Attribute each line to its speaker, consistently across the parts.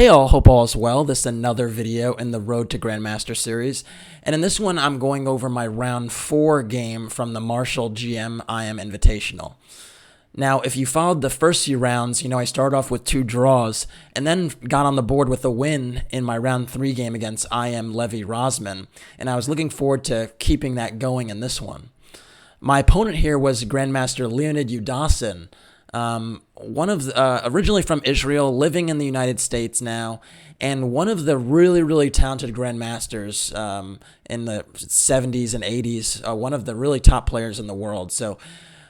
Speaker 1: Hey all, hope all is well. This is another video in the Road to Grandmaster series. And in this one, I'm going over my round 4 game from the Marshall GM IM Invitational. Now, if you followed the first few rounds, I started off with 2 draws and then got on the board with a win in my round 3 game against IM Levy Rosman. And I was looking forward to keeping that going in this one. My opponent here was Grandmaster Leonid Yudasin. Originally from Israel, living in the United States now, and one of the really talented grandmasters in the 70s and 80s, one of the really top players in the world. So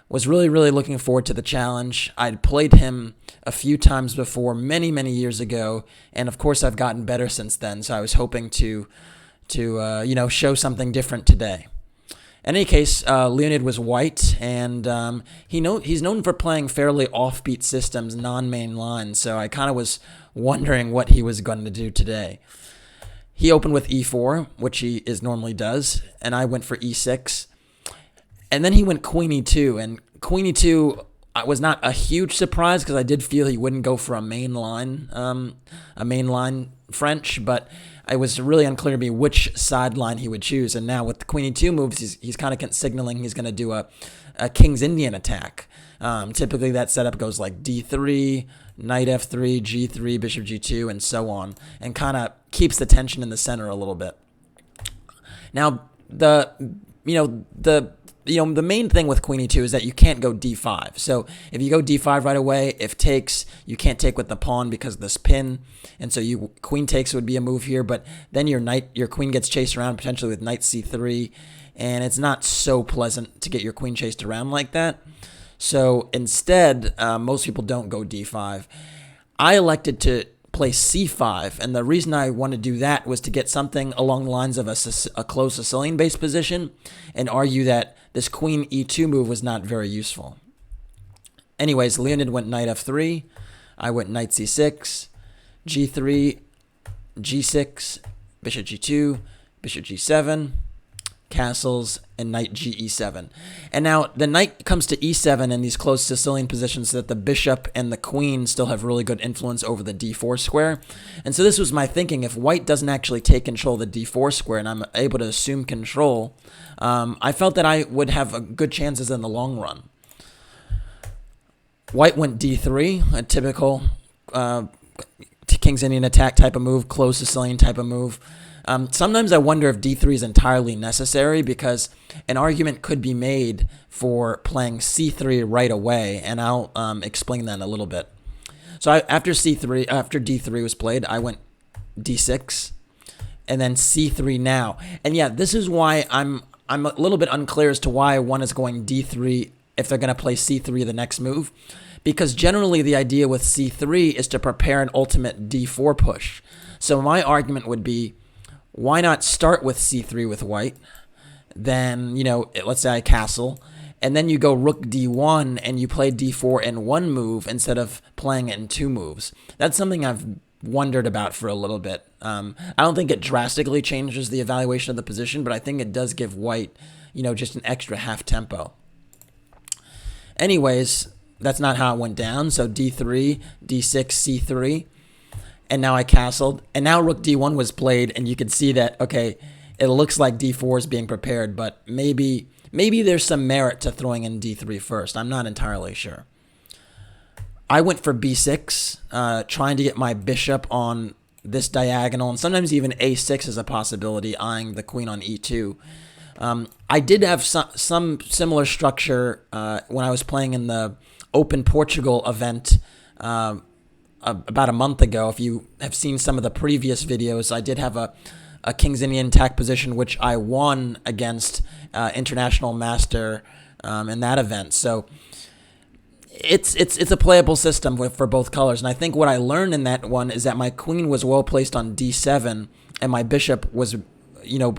Speaker 1: was really looking forward to the challenge. I'd played him a few times before, many years ago, and of course I've gotten better since then. So I was hoping to show something different today. In any case, Leonid was white, and he's known for playing fairly offbeat systems, non-main line, so I kind of was wondering what he was going to do today. He opened with e4, which he normally does, and I went for e6, and then he went queen e2, and queen e2 was not a huge surprise because I did feel he wouldn't go for a main line French, but it was really unclear to me which sideline he would choose. And now with the queen e2 moves, he's kind of signaling he's going to do a King's Indian attack. Typically that setup goes like d3, knight f3, g3, bishop g2, and so on, and kind of keeps the tension in the center a little bit. Now the main thing with queen e2 is that you can't go d5. So if you go d5 right away, if takes, you can't take with the pawn because of this pin, and so queen takes would be a move here, but then your queen gets chased around potentially with knight c3, and it's not so pleasant to get your queen chased around like that. So instead, most people don't go d5. I elected to play c5, and the reason I wanted to do that was to get something along the lines of a close Sicilian-based position and argue that this queen e2 move was not very useful. Anyways, Leonid went knight f3, I went knight c6, g3, g6, bishop g2, bishop g7, castles, and knight ge7. And now the knight comes to e7 in these close Sicilian positions so that the bishop and the queen still have really good influence over the d4 square. And so this was my thinking: if white doesn't actually take control of the d4 square and I'm able to assume control, I felt that I would have good chances in the long run. White went d3, a typical King's Indian attack type of move, close Sicilian type of move. Sometimes I wonder if d3 is entirely necessary, because an argument could be made for playing c3 right away, and I'll explain that in a little bit. So after d3 was played, I went d6, and then c3 now. And yeah, this is why I'm a little bit unclear as to why one is going d3 if they're going to play c3 the next move, because generally the idea with c3 is to prepare an ultimate d4 push. So my argument would be, why not start with c3 with white, then, let's say I castle, and then you go rook d1 and you play d4 in one move instead of playing it in 2 moves. That's something I've wondered about for a little bit. I don't think it drastically changes the evaluation of the position, but I think it does give white, just an extra half tempo. Anyways, that's not how it went down. So d3, d6, c3. And now I castled, and now rook d1 was played, and you could see that, okay, it looks like d4 is being prepared, but maybe there's some merit to throwing in d3 first. I'm not entirely sure. I went for b6, trying to get my bishop on this diagonal, and sometimes even a6 is a possibility, eyeing the queen on e2. I did have some similar structure when I was playing in the Open Portugal event about a month ago. If you have seen some of the previous videos, I did have a King's Indian attack position, which I won against International Master in that event. So it's a playable system for both colors. And I think what I learned in that one is that my queen was well placed on d7, and my bishop was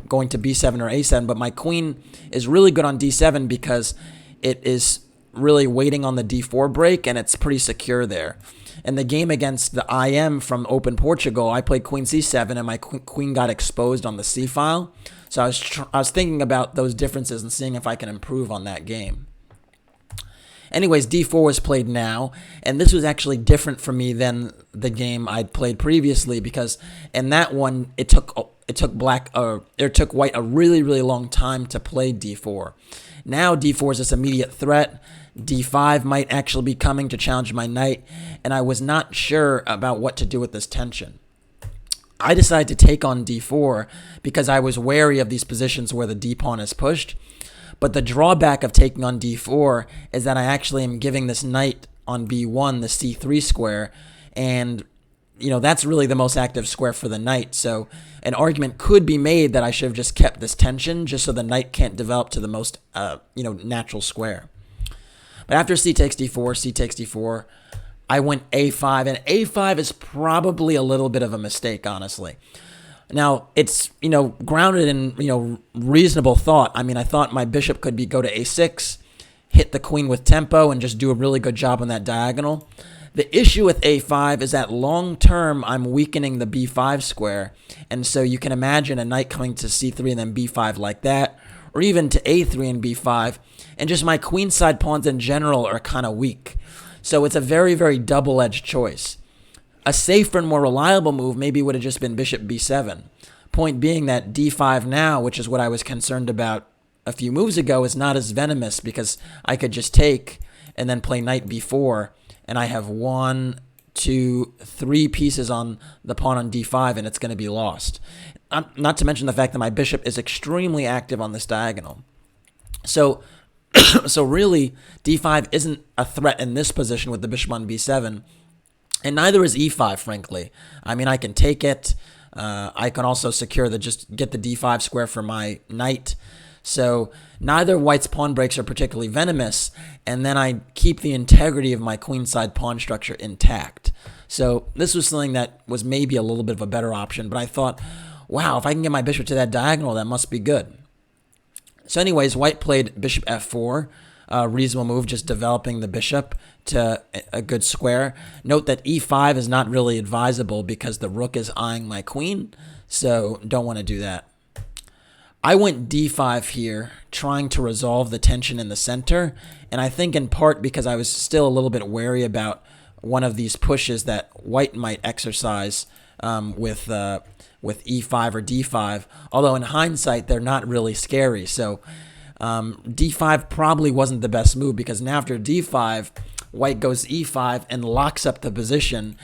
Speaker 1: going to b7 or a7, but my queen is really good on d7 because it is really waiting on the d4 break, and it's pretty secure there. In the game against the IM from Open Portugal, I played queen c7, and my queen got exposed on the c file. So I was thinking about those differences and seeing if I can improve on that game. Anyways, d4 was played now, and this was actually different for me than the game I'd played previously, because in that one it took white a really, really long time to play d4. Now d4 is this immediate threat. d5 might actually be coming to challenge my knight, and I was not sure about what to do with this tension. I decided to take on d4 because I was wary of these positions where the d-pawn is pushed. But the drawback of taking on d4 is that I actually am giving this knight on b1 the c3 square, and that's really the most active square for the knight. So an argument could be made that I should have just kept this tension just so the knight can't develop to the most natural square. But after c takes d4, I went a5, and a5 is probably a little bit of a mistake, honestly. Now, it's, grounded in, reasonable thought. I mean, I thought my bishop could go to a6, hit the queen with tempo, and just do a really good job on that diagonal. The issue with a5 is that long term, I'm weakening the b5 square, and so you can imagine a knight coming to c3 and then b5 like that, or even to a3 and b5, and just my queenside pawns in general are kind of weak. So it's a very, very double-edged choice. A safer and more reliable move maybe would have just been bishop b7. Point being that d5 now, which is what I was concerned about a few moves ago, is not as venomous because I could just take and then play knight b4, and I have 1, 2, 3 pieces on the pawn on d5, and it's going to be lost. Not to mention the fact that my bishop is extremely active on this diagonal. So really, d5 isn't a threat in this position with the bishop on b7, and neither is e5, frankly. I mean, I can take it. I can also secure just get the d5 square for my knight. So neither white's pawn breaks are particularly venomous, and then I keep the integrity of my queenside pawn structure intact. So this was something that was maybe a little bit of a better option, but I thought, wow, if I can get my bishop to that diagonal, that must be good. So anyways, white played bishop f4, a reasonable move, just developing the bishop to a good square. Note that e5 is not really advisable because the rook is eyeing my queen, so don't want to do that. I went d5 here, trying to resolve the tension in the center, and I think in part because I was still a little bit wary about one of these pushes that white might exercise with e5 or d5, although in hindsight they're not really scary. So d5 probably wasn't the best move because now after d5, white goes e5 and locks up the position,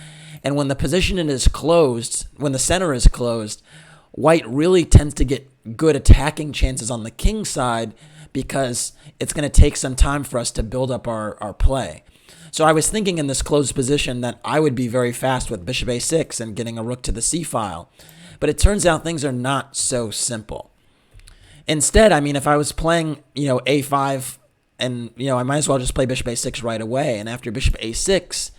Speaker 1: and when the position is closed, when the center is closed, white really tends to get good attacking chances on the king side because it's going to take some time for us to build up our play. So I was thinking in this closed position that I would be very fast with bishop a6 and getting a rook to the c-file. But it turns out things are not so simple. Instead, I mean, if I was playing, a5 and, I might as well just play bishop a6 right away. And after bishop a6,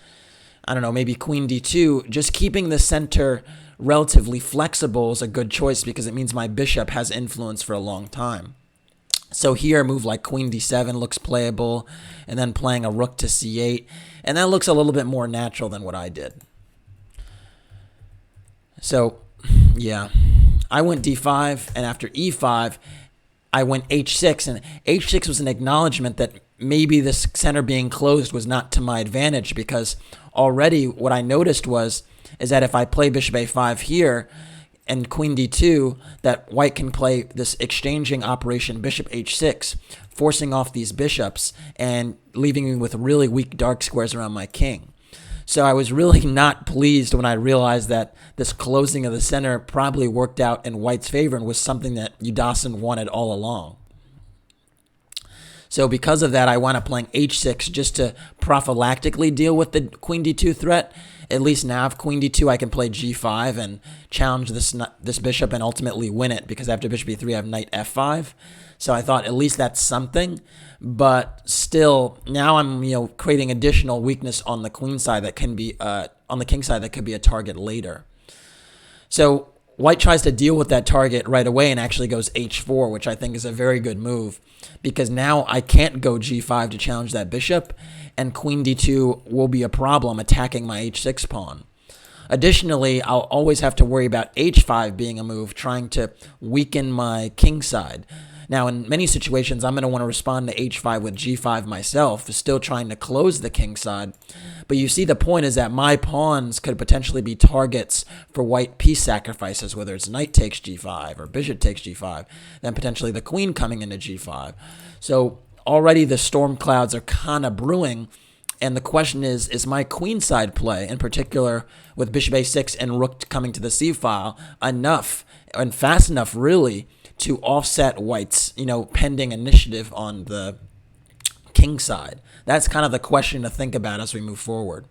Speaker 1: I don't know, maybe queen d2, just keeping the center relatively flexible is a good choice because it means my bishop has influence for a long time. So here a move like queen d7 looks playable, and then playing a rook to c8, and that looks a little bit more natural than what I did. So, yeah, I went d5, and after e5, I went h6, and h6 was an acknowledgement that maybe this center being closed was not to my advantage because already what I noticed is that if I play bishop a5 here and queen d2, that white can play this exchanging operation bishop h6, forcing off these bishops and leaving me with really weak dark squares around my king. So I was really not pleased when I realized that this closing of the center probably worked out in white's favor and was something that Yudasin wanted all along. So because of that, I wound up playing h6 just to prophylactically deal with the queen d2 threat. At least now, if queen d2, I can play g5 and challenge this bishop and ultimately win it because after bishop e3, I have knight f5. So I thought at least that's something. But still, now I'm creating additional weakness on the queen side that can be on the king side that could be a target later. So white tries to deal with that target right away and actually goes h4, which I think is a very good move because now I can't go g5 to challenge that bishop, and queen d2 will be a problem attacking my h6 pawn. Additionally, I'll always have to worry about h5 being a move, trying to weaken my king side. Now, in many situations, I'm going to want to respond to h5 with g5 myself, still trying to close the king side. But you see, the point is that my pawns could potentially be targets for white piece sacrifices, whether it's knight takes g5 or bishop takes g5, then potentially the queen coming into g5. So already the storm clouds are kind of brewing. And the question is my queenside play, in particular with bishop a6 and rook coming to the c file, enough and fast enough really to offset white's, pending initiative on the king side? That's kind of the question to think about as we move forward.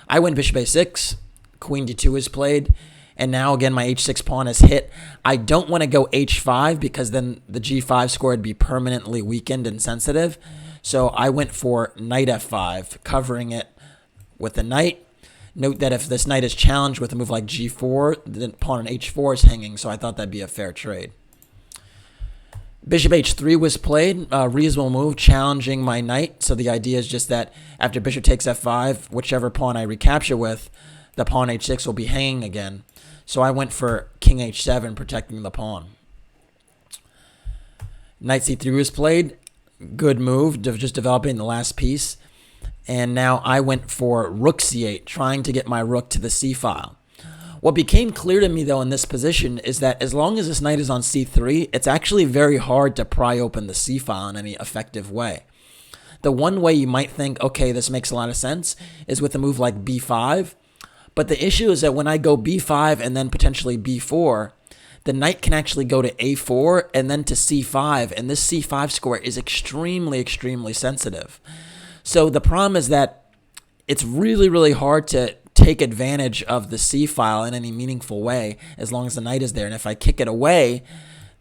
Speaker 1: I win bishop a6, queen d2 is played, and now again my h6 pawn is hit. I don't want to go h5 because then the g5 score would be permanently weakened and sensitive. So I went for knight f5, covering it with the knight. Note that if this knight is challenged with a move like g4, the pawn on h4 is hanging, so I thought that'd be a fair trade. Bishop h3 was played, a reasonable move, challenging my knight. So the idea is just that after bishop takes f5, whichever pawn I recapture with, the pawn h6 will be hanging again. So I went for king h7, protecting the pawn. Knight c3 was played. Good move, just developing the last piece. And now I went for rook c8, trying to get my rook to the c file. What became clear to me, though, in this position is that as long as this knight is on c3, it's actually very hard to pry open the c file in any effective way. The one way you might think, okay, this makes a lot of sense, is with a move like b5. But the issue is that when I go b5 and then potentially b4, the knight can actually go to a4 and then to c5, and this c5 score is extremely, extremely sensitive. So the problem is that it's really, really hard to take advantage of the c file in any meaningful way as long as the knight is there. And if I kick it away,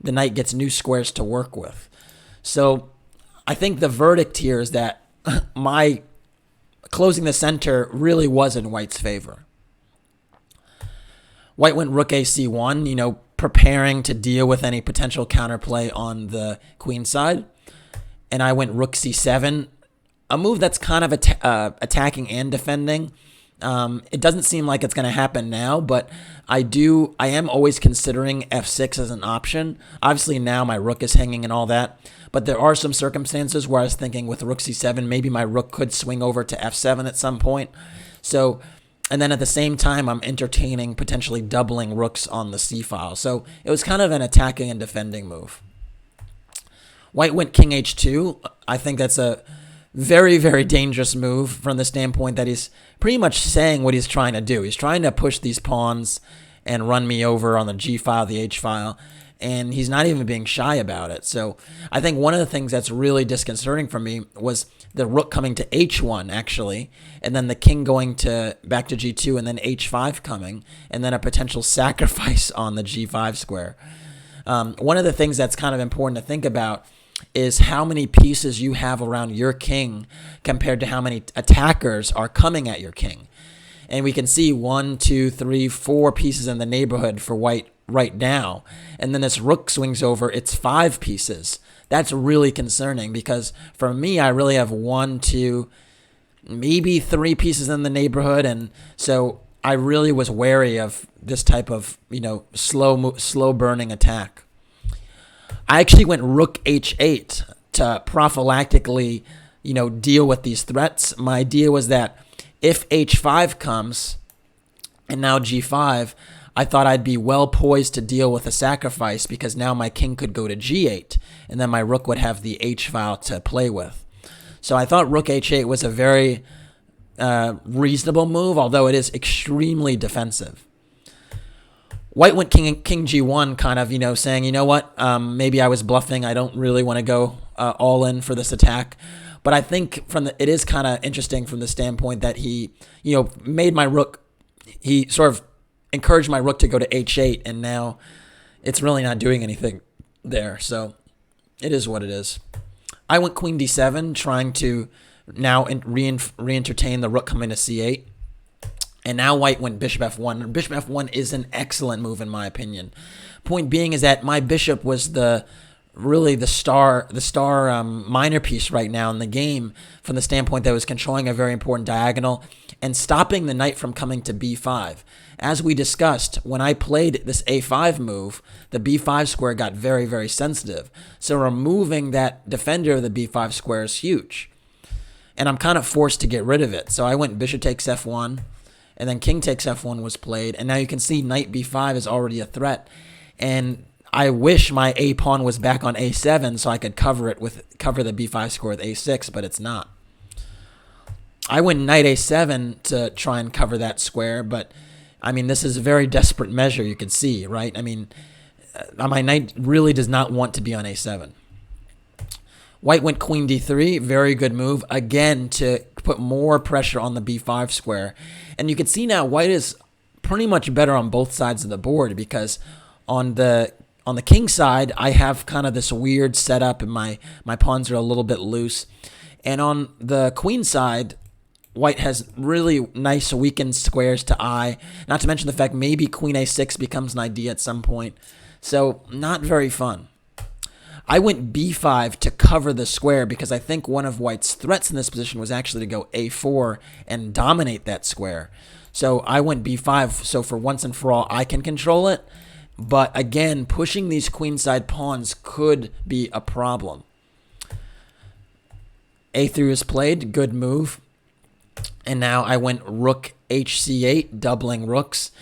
Speaker 1: the knight gets new squares to work with. So I think the verdict here is that my closing the center really was in white's favor. White went rook a c1, preparing to deal with any potential counterplay on the queen side. And I went rook c7, a move that's kind of attacking and defending. It doesn't seem like it's going to happen now, but I am always considering f6 as an option. Obviously now my rook is hanging and all that, but there are some circumstances where I was thinking with rook c7, maybe my rook could swing over to f7 at some point. So, and then at the same time, I'm entertaining potentially doubling rooks on the c file. So it was kind of an attacking and defending move. White went king h2. I think that's a very, very dangerous move from the standpoint that he's pretty much saying what he's trying to do. He's trying to push these pawns and run me over on the g file, the h file, and he's not even being shy about it. So I think one of the things that's really disconcerting for me was the rook coming to h1, actually, and then the king going back to g2, and then h5 coming, and then a potential sacrifice on the g5 square. One of the things that's kind of important to think about is how many pieces you have around your king compared to how many attackers are coming at your king. And we can see 1, 2, 3, 4 pieces in the neighborhood for white right now. And then this rook swings over, it's 5 pieces. That's really concerning because for me, I really have 1, 2, maybe 3 pieces in the neighborhood. And so I really was wary of this type of, slow burning attack. I actually went rook h8 to prophylactically, deal with these threats. My idea was that if h5 comes and now g5, I thought I'd be well poised to deal with a sacrifice because now my king could go to g8 and then my rook would have the h file to play with. So I thought rook h8 was a very reasonable move, although it is extremely defensive. White went king g1, kind of, saying, you know what, maybe I was bluffing. I don't really want to go all in for this attack. But I think it is kind of interesting from the standpoint that he, made my rook, he sort of encouraged my rook to go to h8, and now it's really not doing anything there. So it is what it is. I went queen d7, trying to now re-entertain the rook coming to c8. And now white went bishop f1. Bishop f1 is an excellent move in my opinion. Point being is that my bishop was the really the star minor piece right now in the game from the standpoint that it was controlling a very important diagonal and stopping the knight from coming to b5. As we discussed, when I played this a5 move, the b5 square got very, very sensitive. So removing that defender of the b5 square is huge. And I'm kind of forced to get rid of it. So I went bishop takes f1, and then king takes f1 was played. And now you can see knight b5 is already a threat. And I wish my a pawn was back on a7 so I could cover the b5 square with a6, but it's not. I went knight a7 to try and cover that square, but I mean, this is a very desperate measure, you can see, right? I mean, my knight really does not want to be on a7. White went queen d3, very good move, again, to put more pressure on the b5 square. And you can see now white is pretty much better on both sides of the board, because on the king side, I have kind of this weird setup, and my pawns are a little bit loose. And on the queen side, white has really nice weakened squares to I, not to mention the fact maybe queen a6 becomes an idea at some point. So not very fun. I went b5 to cover the square because I think one of white's threats in this position was actually to go a4 and dominate that square. So I went b5, so for once and for all, I can control it. But again, pushing these queenside pawns could be a problem. a3 is played, good move. And now I went rook hc8, doubling rooks.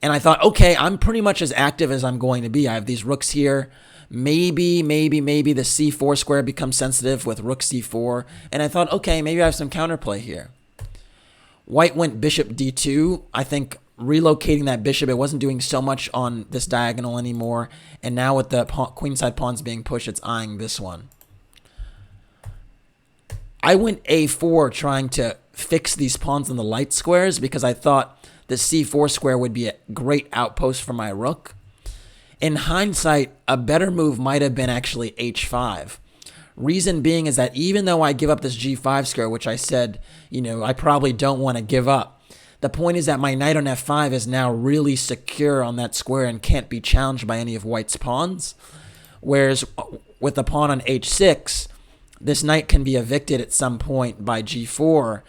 Speaker 1: And I thought, okay, I'm pretty much as active as I'm going to be. I have these rooks here. Maybe the c4 square becomes sensitive with rook c4. And I thought, okay, maybe I have some counterplay here. White went bishop d2. I think relocating that bishop, it wasn't doing so much on this diagonal anymore. And now with the queenside pawns being pushed, it's eyeing this one. I went a4 trying to fix these pawns on the light squares because I thought the c4 square would be a great outpost for my rook. In hindsight, a better move might have been actually h5. Reason being is that even though I give up this g5 square, which I said, I probably don't want to give up, the point is that my knight on f5 is now really secure on that square and can't be challenged by any of white's pawns. Whereas with the pawn on h6, this knight can be evicted at some point by g4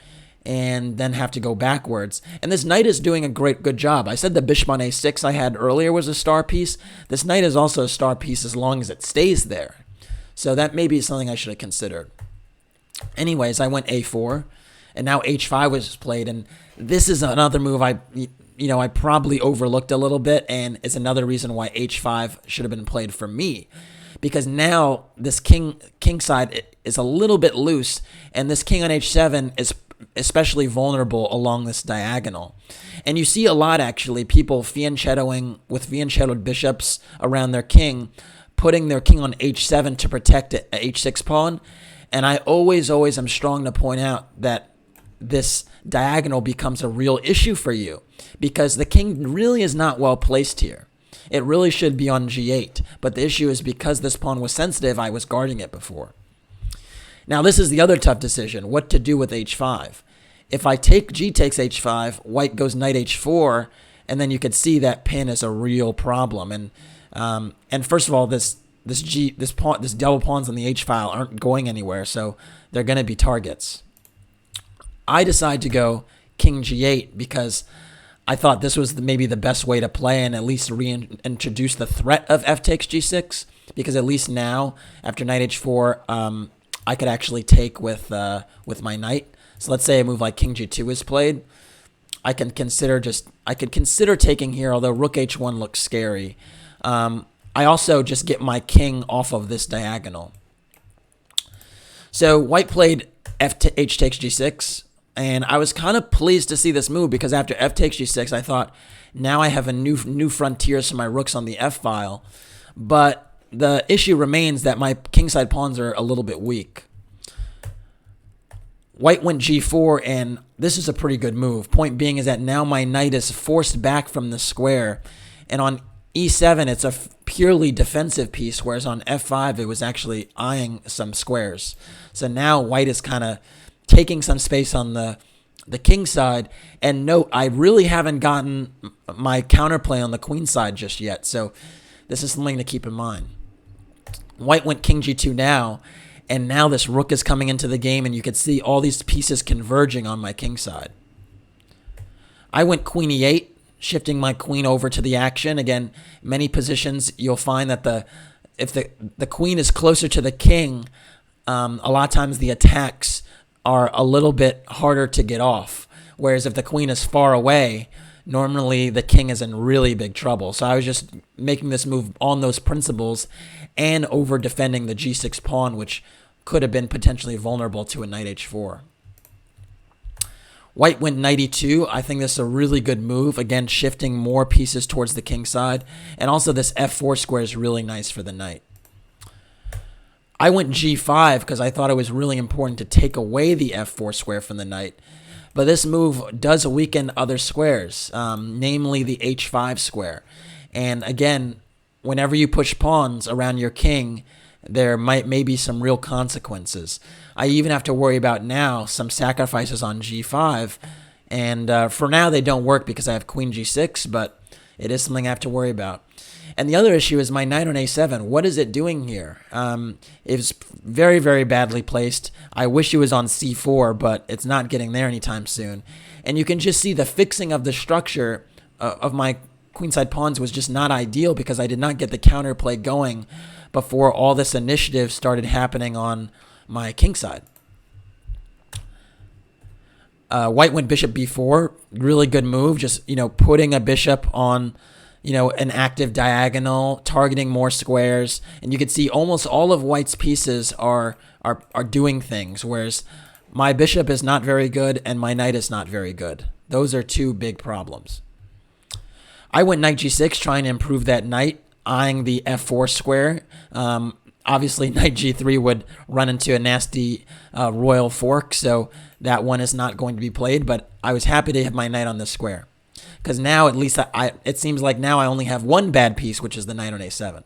Speaker 1: and then have to go backwards. And this knight is doing a good job. I said the bishop on a6 I had earlier was a star piece. This knight is also a star piece as long as it stays there. So that may be something I should have considered. Anyways, I went a4, and now h5 was played, and this is another move I probably overlooked a little bit, and it's another reason why h5 should have been played for me. Because now this king side is a little bit loose, and this king on h7 is especially vulnerable along this diagonal. And you see a lot, actually, people fianchettoing with fianchettoed bishops around their king, putting their king on h7 to protect a h6 pawn. And I always am strong to point out that this diagonal becomes a real issue for you because the king really is not well placed here. It really should be on g8, but the issue is because this pawn was sensitive, I was guarding it before. Now this is the other tough decision, what to do with h5. If I take g takes h5, white goes knight h4, and then you could see that pin is a real problem. And first of all, this double pawns on the h file aren't going anywhere, so they're going to be targets. I decide to go king g8 because I thought this was maybe the best way to play and at least reintroduce the threat of f takes g6, because at least now, after knight h4, I could actually take with my knight. So let's say a move like king g2 is played. I could consider taking here, although rook h1 looks scary. I also just get my king off of this diagonal. So white played h takes g6, and I was kind of pleased to see this move because after f takes g6, I thought, now I have a new frontiers for my rooks on the f file. But the issue remains that my kingside pawns are a little bit weak. White went g4, and this is a pretty good move. Point being is that now my knight is forced back from the square, and on e7 it's a purely defensive piece, whereas on f5 it was actually eyeing some squares. So now white is kind of taking some space on the king side, and note, I really haven't gotten my counterplay on the queen side just yet, so this is something to keep in mind. White went king g2 now, and now this rook is coming into the game, and you can see all these pieces converging on my king side. I went queen e8, shifting my queen over to the action. Again, many positions you'll find that if the queen is closer to the king, a lot of times the attacks are a little bit harder to get off. Whereas if the queen is far away, normally the king is in really big trouble. So I was just making this move on those principles and over defending the g6 pawn, which could have been potentially vulnerable to a knight h4. White went knight e2. I think this is a really good move. Again, shifting more pieces towards the king side. And also this f4 square is really nice for the knight. I went g5 because I thought it was really important to take away the f4 square from the knight. But this move does weaken other squares, namely the h5 square. And again, whenever you push pawns around your king, there may be some real consequences. I even have to worry about now some sacrifices on g5. And for now, they don't work because I have queen g6, but it is something I have to worry about. And the other issue is my knight on a7. What is it doing here? It's very, very badly placed. I wish it was on c4, but it's not getting there anytime soon. And you can just see the fixing of the structure of my queenside pawns was just not ideal because I did not get the counterplay going before all this initiative started happening on my king side. White went bishop b4. Really good move. Just, putting a bishop on an active diagonal, targeting more squares, and you can see almost all of White's pieces are doing things, whereas my bishop is not very good and my knight is not very good. Those are two big problems. I went knight g6, trying to improve that knight, eyeing the f4 square. Obviously, knight g3 would run into a nasty royal fork, so that one is not going to be played, but I was happy to have my knight on this square. Because now, at least, it seems like now I only have one bad piece, which is the knight on a7.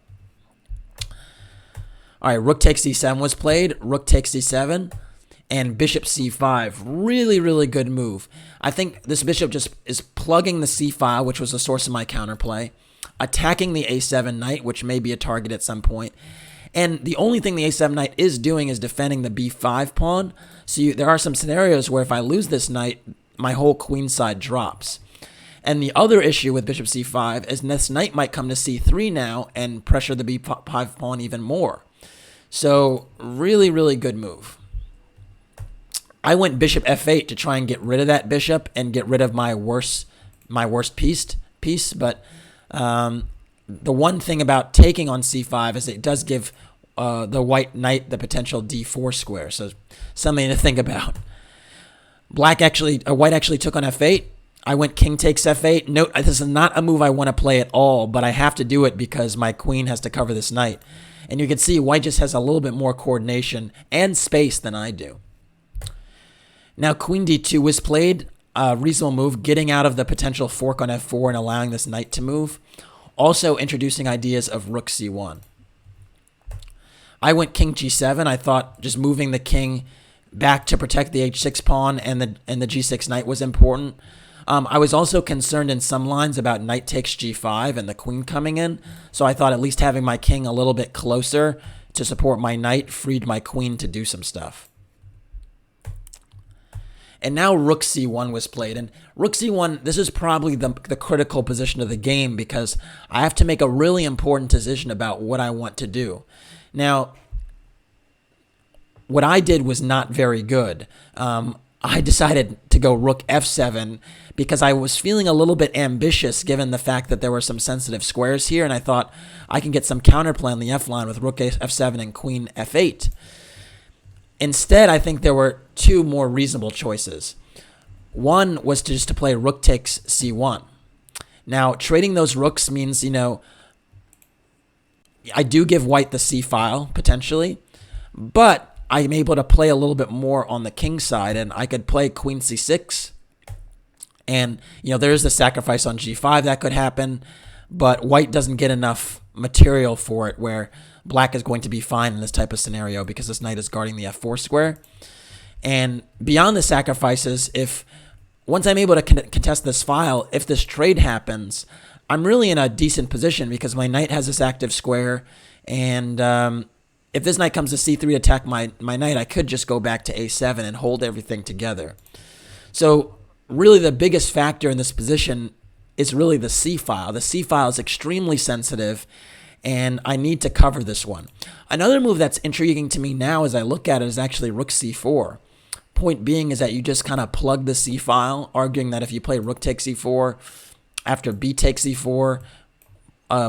Speaker 1: All right, rook takes c7 was played. Rook takes c7. And bishop c5. Really, really good move. I think this bishop just is plugging the c file, which was the source of my counterplay. Attacking the a7 knight, which may be a target at some point. And the only thing the a7 knight is doing is defending the b5 pawn. So there are some scenarios where if I lose this knight, my whole queen side drops. And the other issue with bishop c5 is this knight might come to c3 now and pressure the b5 pawn even more. So really, really good move. I went bishop f8 to try and get rid of that bishop and get rid of my worst piece. But the one thing about taking on c5 is it does give the white knight the potential d4 square. So something to think about. White actually took on f8. I went king takes f8. Note, this is not a move I want to play at all, but I have to do it because my queen has to cover this knight. And you can see White just has a little bit more coordination and space than I do. Now queen d2 was played. A reasonable move, getting out of the potential fork on f4 and allowing this knight to move. Also introducing ideas of rook c1. I went king g7. I thought just moving the king back to protect the h6 pawn and the g6 knight was important. I was also concerned in some lines about knight takes g5 and the queen coming in, so I thought at least having my king a little bit closer to support my knight freed my queen to do some stuff. And now rook c1 was played, and rook c1, this is probably the critical position of the game because I have to make a really important decision about what I want to do. Now, what I did was not very good. I decided to go rook f7 because I was feeling a little bit ambitious given the fact that there were some sensitive squares here, and I thought I can get some counterplay on the f-line with rook f7 and queen f8. Instead, I think there were two more reasonable choices. One was just to play rook takes c1. Now, trading those rooks means, I do give white the c file, potentially, but I'm able to play a little bit more on the king side, and I could play queen c6. And, there's the sacrifice on g5 that could happen, but white doesn't get enough material for it where black is going to be fine in this type of scenario because this knight is guarding the f4 square. And beyond the sacrifices, once I'm able to contest this file, if this trade happens, I'm really in a decent position because my knight has this active square, and if this knight comes to c3 to attack my knight, I could just go back to a7 and hold everything together. So really the biggest factor in this position is really the c-file. The c-file is extremely sensitive, and I need to cover this one. Another move that's intriguing to me now as I look at it is actually rook c4. Point being is that you just kind of plug the c-file, arguing that if you play rook takes e4, after b takes e4,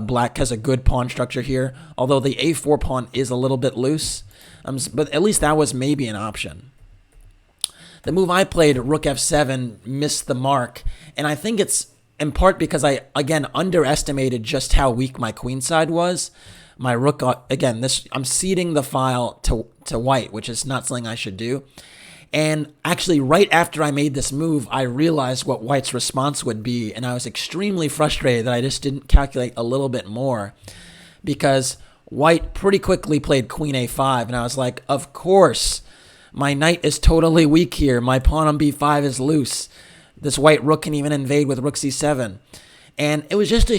Speaker 1: black has a good pawn structure here, although the a4 pawn is a little bit loose, but at least that was maybe an option. The move I played, rook f7, missed the mark, and I think it's in part because I, again, underestimated just how weak my queenside was. My rook, again, I'm ceding the file to white, which is not something I should do. And actually, right after I made this move, I realized what white's response would be, and I was extremely frustrated that I just didn't calculate a little bit more, because white pretty quickly played queen a5, and I was like, of course, my knight is totally weak here. My pawn on b5 is loose. This white rook can even invade with rook c7. And it was just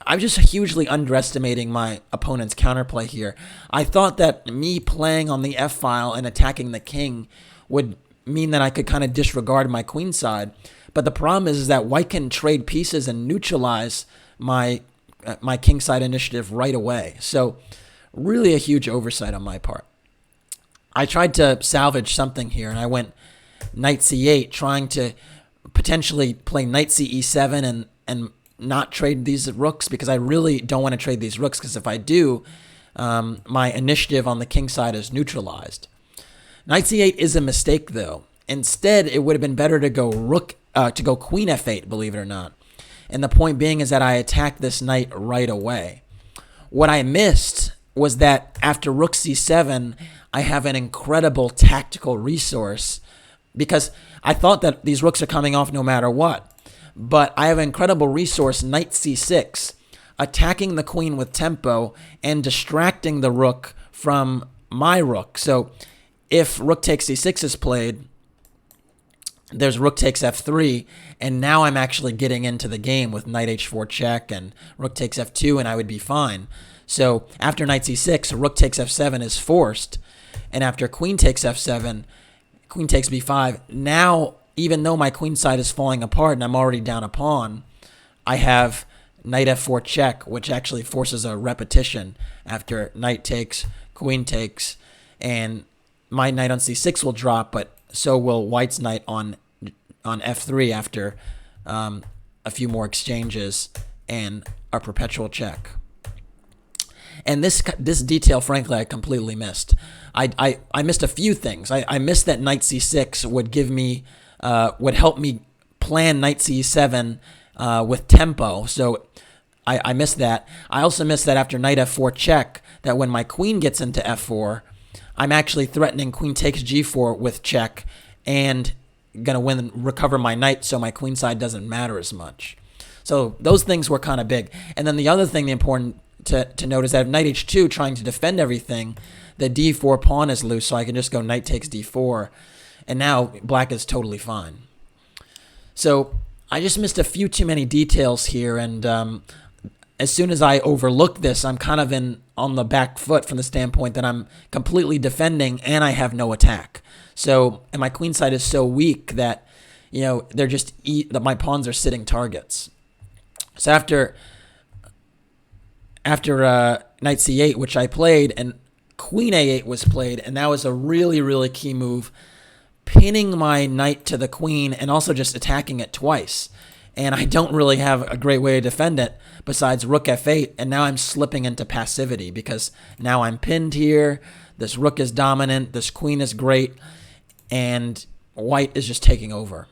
Speaker 1: I'm just hugely underestimating my opponent's counterplay here. I thought that me playing on the f-file and attacking the king would mean that I could kind of disregard my queenside. But the problem is that white can trade pieces and neutralize my kingside initiative right away. So really a huge oversight on my part. I tried to salvage something here, and I went knight c8, trying to potentially play knight ce7 and not trade these rooks, because I really don't want to trade these rooks, because if I do, my initiative on the king side is neutralized. Knight c8 is a mistake, though. Instead, it would have been better to go queen f8, believe it or not. And the point being is that I attacked this knight right away. What I missed was that after rook c7, I have an incredible tactical resource, because I thought that these rooks are coming off no matter what. But I have an incredible resource, knight c6, attacking the queen with tempo and distracting the rook from my rook. So if rook takes c6 is played, there's rook takes f3, and now I'm actually getting into the game with knight h4 check and rook takes f2, and I would be fine. So after knight c6, rook takes f7 is forced, and after queen takes f7, queen takes b5. Now, even though my queen side is falling apart and I'm already down a pawn, I have knight f4 check, which actually forces a repetition after knight takes, queen takes, and my knight on c6 will drop, but so will white's knight on f3 after a few more exchanges and a perpetual check. And this detail, frankly, I completely missed. I missed a few things. I missed that knight c6 would give me, would help me plan knight c7 with tempo. So I missed that. I also missed that after knight f4 check, that when my queen gets into f4, I'm actually threatening queen takes g4 with check and gonna recover my knight, so my queen side doesn't matter as much. So those things were kind of big. And then the other thing, the important to note, is that if knight h2 trying to defend everything, the d4 pawn is loose, so I can just go knight takes d4, and now black is totally fine. So I just missed a few too many details here, and as soon as I overlook this, I'm kind of on the back foot from the standpoint that I'm completely defending and I have no attack. So, and my queen side is so weak that, you know, that my pawns are sitting targets. So after knight c8, which I played, and queen a8 was played, and that was a really, really key move, pinning my knight to the queen and also just attacking it twice. And I don't really have a great way to defend it besides rook f8, and now I'm slipping into passivity because now I'm pinned here, this rook is dominant, this queen is great, and white is just taking over.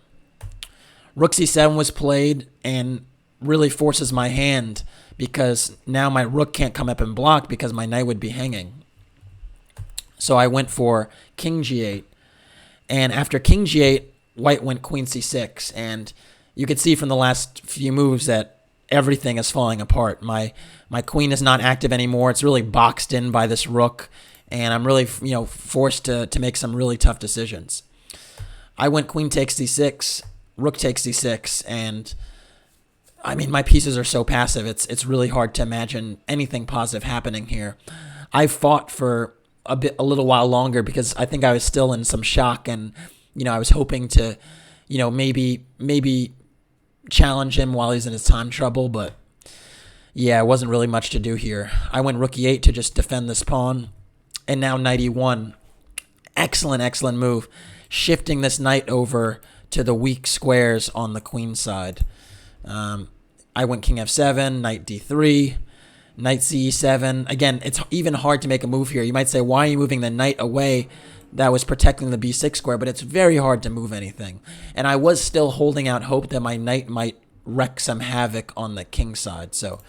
Speaker 1: Rook c7 was played and really forces my hand because now my rook can't come up and block because my knight would be hanging. So I went for king g8, and after king g8, white went queen c6, and you could see from the last few moves that everything is falling apart. My queen is not active anymore. It's really boxed in by this rook, and I'm really, forced to make some really tough decisions. I went queen takes c6, rook takes c6, and I mean, my pieces are so passive. It's really hard to imagine anything positive happening here. I fought for a little while longer because I think I was still in some shock, and I was hoping to, maybe challenge him while he's in his time trouble, but yeah, it wasn't really much to do here. I went rook e8 to just defend this pawn, and now knight e1. Excellent move, shifting this knight over to the weak squares on the queen side. I went king f7, knight d3, knight ce7. Again, it's even hard to make a move here. You might say, why are you moving the knight away that was protecting the b6 square? But it's very hard to move anything. And I was still holding out hope that my knight might wreak some havoc on the king side. So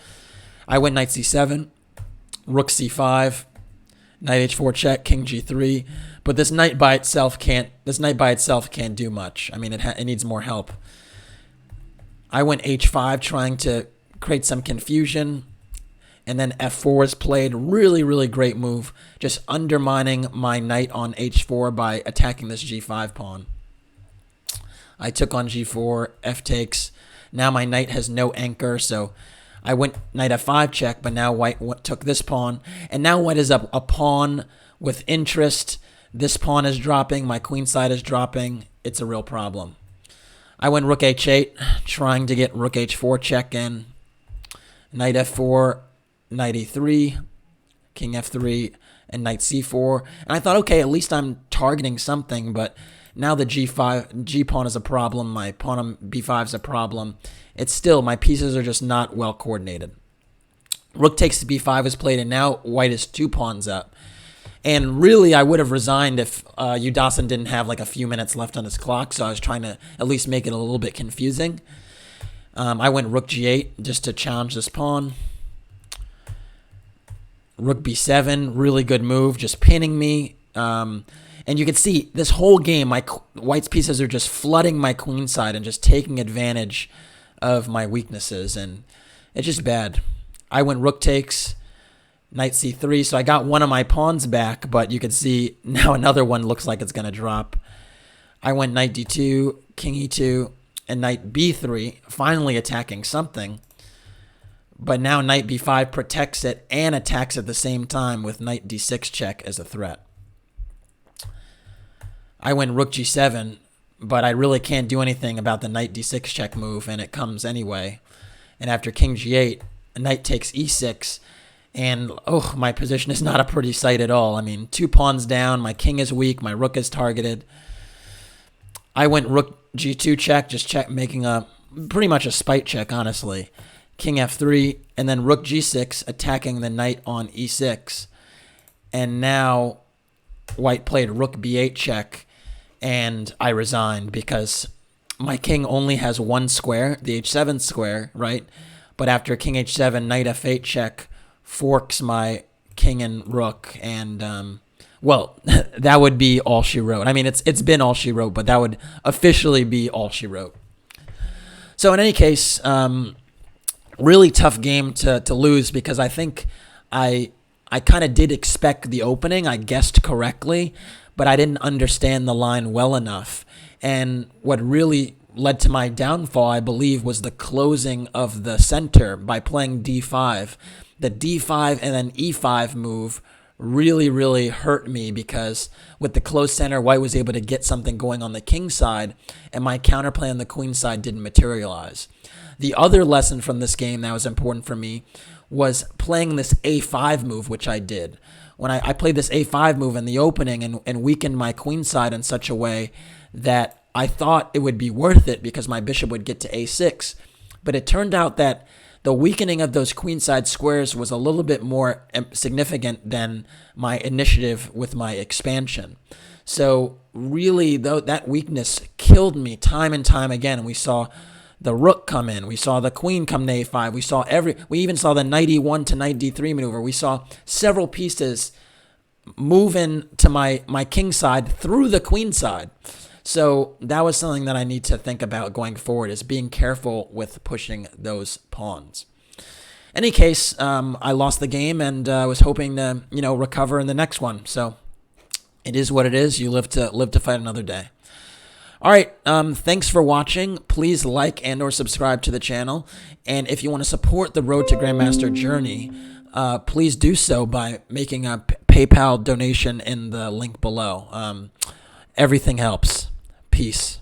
Speaker 1: I went knight c7, rook c5, knight h4 check, king g3. But this knight by itself can't do much. I mean, it needs more help. I went h5 trying to create some confusion, and then f4 was played. Really great move, just undermining my knight on h4 by attacking this g5 pawn. I took on g4, f takes. Now my knight has no anchor, so I went knight f5 check, but now white took this pawn, and now white is up a pawn with interest. This pawn is dropping, my queen side is dropping. It's a real problem. I went rook h8, trying to get rook h4 check in. Knight f4, knight e3, king f3, and knight c4. And I thought, okay, at least I'm targeting something, but now the g pawn is a problem. My pawn on b5 is a problem. It's still, my pieces are just not well coordinated. Rook takes to b5 is played, and now white is 2 pawns up. And really, I would have resigned if Yudasin didn't have like a few minutes left on his clock, so I was trying to at least make it a little bit confusing. I went rook g8 just to challenge this pawn. Rook b7, really good move, just pinning me. And you can see this whole game, white's pieces are just flooding my queen side and just taking advantage of my weaknesses, and it's just bad. I went rook takes, knight c3, so I got one of my pawns back, but you can see now another one looks like it's going to drop. I went knight d2, king e2, and knight b3, finally attacking something. But now knight b5 protects it and attacks at the same time with knight d6 check as a threat. I went rook g7, but I really can't do anything about the knight d6 check move, and it comes anyway. And after king g8, knight takes e6, and oh, my position is not a pretty sight at all. I mean, 2 pawns down, my king is weak, my rook is targeted. I went rook g2 check, just making pretty much a spite check, honestly. King f3, and then rook g6, attacking the knight on e6. And now white played rook b8 check, and I resigned because my king only has 1 square, the h7 square, right? But after king h7, knight f8 check forks my king and rook, and well, that would be all she wrote. I mean, it's been all she wrote, but that would officially be all she wrote. So in any case, really tough game to lose, because I think I kind of did expect the opening. I guessed correctly, but I didn't understand the line well enough. And what really led to my downfall, I believe, was the closing of the center by playing d5. The d5 and then e5 move really hurt me, because with the closed center, white was able to get something going on the king side, and my counterplay on the queen side didn't materialize. The other lesson from this game that was important for me was playing this a5 move, which I did. When I played this a5 move in the opening and weakened my queen side in such a way that I thought it would be worth it because my bishop would get to a6. But it turned out that the weakening of those queenside squares was a little bit more significant than my initiative with my expansion. So really, though, that weakness killed me time and time again. We saw the rook come in. We saw the queen come to a5. We even saw the knight e1 to knight d3 maneuver. We saw several pieces move in to my king side through the queen side. So that was something that I need to think about going forward, is being careful with pushing those pawns. Any case, I lost the game, and I was hoping to recover in the next one. So it is what it is. You live to fight another day. All right, thanks for watching. Please like and or subscribe to the channel. And if you want to support the Road to Grandmaster journey, please do so by making a PayPal donation in the link below. Everything helps. Peace.